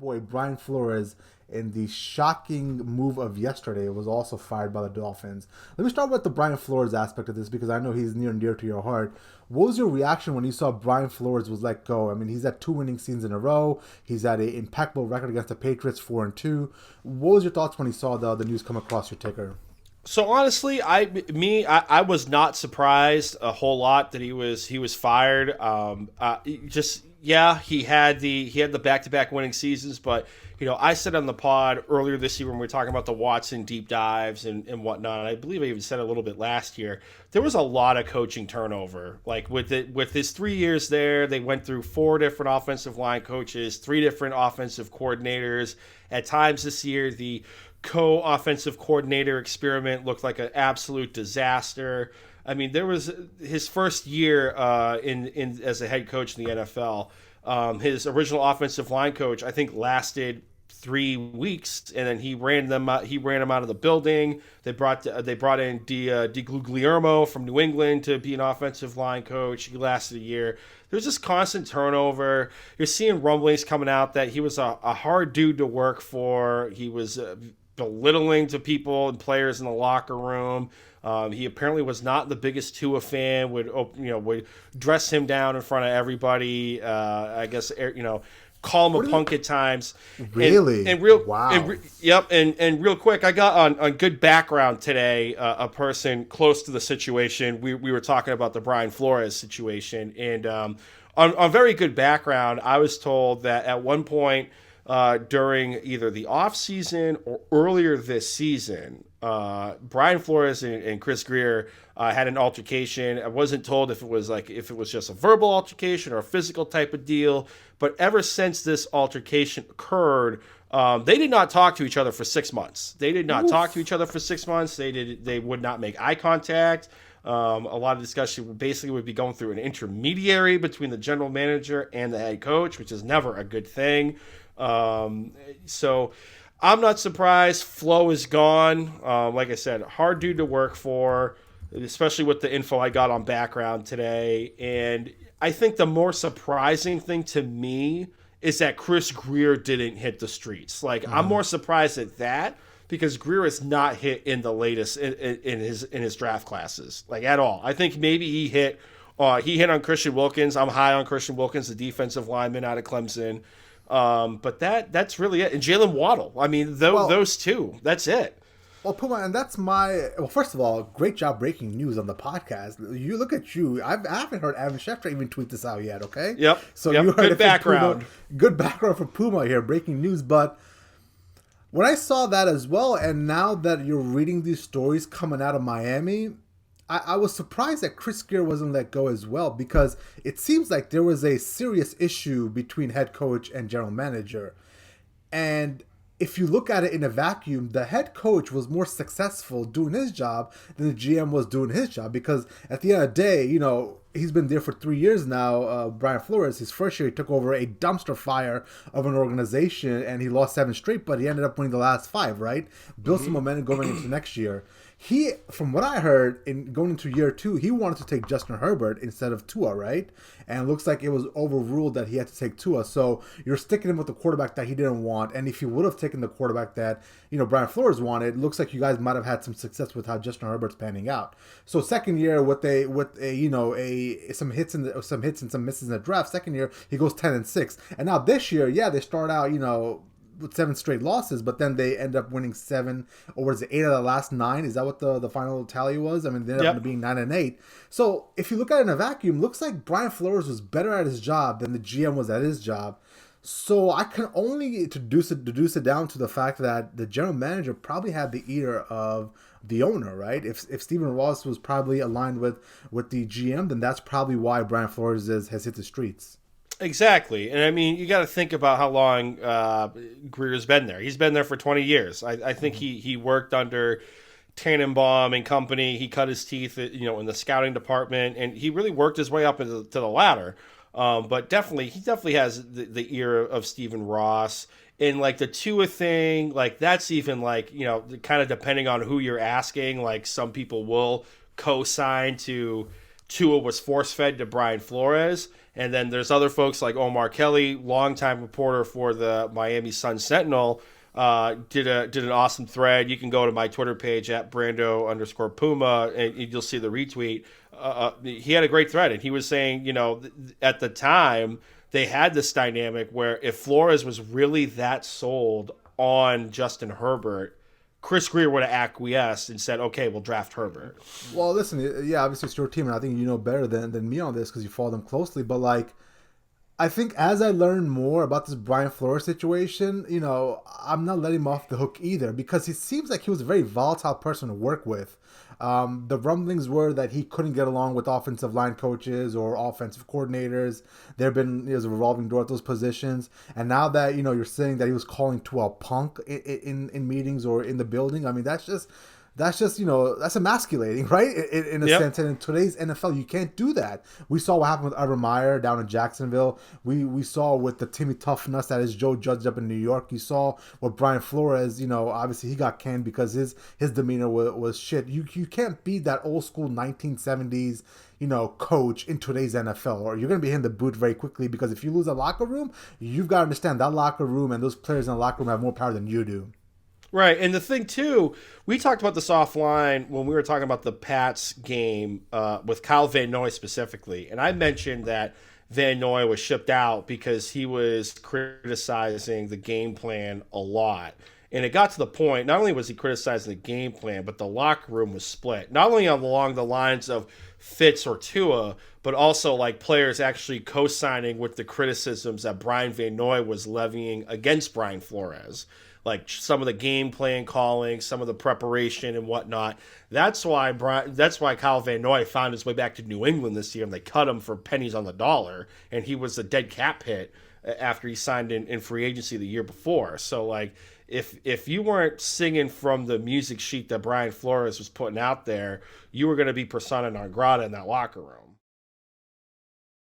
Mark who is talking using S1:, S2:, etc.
S1: boy Brian Flores, in the shocking move of yesterday, was also fired by the Dolphins. Let me start with the Brian Flores aspect of this because I know he's near and dear to your heart. What was your reaction when you saw Brian Flores was let go? I mean, he's had two winning seasons in a row. He's had an impeccable record against the Patriots, 4-2. What was your thoughts when you saw the news come across your ticker?
S2: So honestly, I was not surprised a whole lot that he was fired. Just yeah, he had the back-to-back winning seasons, but I said on the pod earlier this year when we were talking about the Watson deep dives and whatnot. I believe I even said a little bit last year. There was a lot of coaching turnover. Like with his 3 years there, they went through 4 different offensive line coaches, 3 different offensive coordinators. At times this year, the co-offensive coordinator experiment looked like an absolute disaster. I mean, there was his first year in as a head coach in the NFL. His original offensive line coach, I think, lasted 3 weeks, and then he ran them out. He ran them out of the building. They brought in Guglielmo from New England to be an offensive line coach. He lasted a year. There's just constant turnover. You're seeing rumblings coming out that he was a hard dude to work for. He was belittling to people and players in the locker room. He apparently was not the biggest Tua fan. Would dress him down in front of everybody. I guess call him a punk at times.
S1: Really?
S2: And real
S1: wow.
S2: And real quick, I got on good background today. A person close to the situation. We were talking about the Brian Flores situation, and on very good background, I was told that at one point, during either the off season or earlier this season, Brian Flores and Chris Grier had an altercation. I wasn't told if it was just a verbal altercation or a physical type of deal, but ever since this altercation occurred, they did not talk to each other for 6 months. They did not talk to each other for 6 months. They would not make eye contact. A lot of discussion basically would be going through an intermediary between the general manager and the head coach, which is never a good thing. So I'm not surprised. Flo is gone. Like I said, hard dude to work for, especially with the info I got on background today. And I think the more surprising thing to me is that Chris Grier didn't hit the streets. I'm more surprised at that because Grier is not hit in the latest in his draft classes, at all. I think maybe he hit on Christian Wilkins. I'm high on Christian Wilkins, the defensive lineman out of Clemson. But that's really it. And Jalen Waddle. I mean, those two. That's it.
S1: Well, Puma, and that's well, first of all, great job breaking news on the podcast. You look at you. I haven't heard Evan Schefter even tweet this out yet, okay?
S2: Yep.
S1: So
S2: yep.
S1: You heard
S2: good background.
S1: Good background for Puma here, breaking news. But when I saw that as well, and now that you're reading these stories coming out of Miami, I was surprised that Chris Grier wasn't let go as well, because it seems like there was a serious issue between head coach and general manager. And if you look at it in a vacuum, the head coach was more successful doing his job than the GM was doing his job, because at the end of the day, he's been there for 3 years now. Brian Flores, his first year, he took over a dumpster fire of an organization and he lost 7 straight, but he ended up winning the last 5, right? Built some momentum going into next year. He, from what I heard, in going into year 2, he wanted to take Justin Herbert instead of Tua, right? And it looks like it was overruled that he had to take Tua. So you're sticking him with the quarterback that he didn't want. And if he would have taken the quarterback that Brian Flores wanted, it looks like you guys might have had some success with how Justin Herbert's panning out. So second year with some hits and some misses in the draft. Second year he goes 10-6, and now this year, they start out with 7 straight losses, but then they end up winning 7, or was it 8 of the last 9? Is that what the final tally was? I mean, they ended up being 9-8. So if you look at it in a vacuum, looks like Brian Flores was better at his job than the GM was at his job. So I can only deduce it down to the fact that the general manager probably had the ear of the owner, right? If Stephen Ross was probably aligned with the GM, then that's probably why Brian Flores has hit the streets.
S2: Exactly. And I mean, you got to think about how long Grier's been there. He's been there for 20 years. I think he worked under Tannenbaum and company. He cut his teeth, in the scouting department, and he really worked his way up to the ladder. But he definitely has the ear of Stephen Ross. And the Tua thing, that's even kind of depending on who you're asking. Some people will co-sign to Tua was force-fed to Brian Flores. And then there's other folks like Omar Kelly, longtime reporter for the Miami Sun Sentinel, did an awesome thread. You can go to my Twitter page at Brando_Puma, and you'll see the retweet. He had a great thread, and he was saying, at the time they had this dynamic where if Flores was really that sold on Justin Herbert, Chris Grier would have acquiesced and said, okay, we'll draft Herbert.
S1: Well, listen, yeah, obviously it's your team, and I think you know better than me on this because you follow them closely. But, like, I think as I learn more about this Brian Flores situation, I'm not letting him off the hook either because it seems like he was a very volatile person to work with. The rumblings were that he couldn't get along with offensive line coaches or offensive coordinators. There was a revolving door at those positions. And now that, you're saying that he was calling to a punk in meetings or in the building, I mean, that's just that's emasculating, right? In a sense. And in today's NFL, you can't do that. We saw what happened with Urban Meyer down in Jacksonville. We saw with the Timmy Toughness that is Joe Judge up in New York. You saw with Brian Flores, obviously he got canned because his demeanor was shit. You can't be that old school 1970s, coach in today's NFL, or you're going to be hitting the boot very quickly because if you lose a locker room, you've got to understand that locker room and those players in the locker room have more power than you do.
S2: Right, and the thing too, we talked about this offline when we were talking about the Pats game with Kyle Van Noy specifically, and I mentioned that Van Noy was shipped out because he was criticizing the game plan a lot. And it got to the point, not only was he criticizing the game plan, but the locker room was split. Not only along the lines of Fitz or Tua, but also like players actually co-signing with the criticisms that Brian Van Noy was levying against Brian Flores. Like some of the game plan calling, some of the preparation and whatnot. That's why Kyle Van Noy found his way back to New England this year, and they cut him for pennies on the dollar, and he was a dead cap hit after he signed in free agency the year before. So like if you weren't singing from the music sheet that Brian Flores was putting out there, you were going to be persona non grata in that locker room.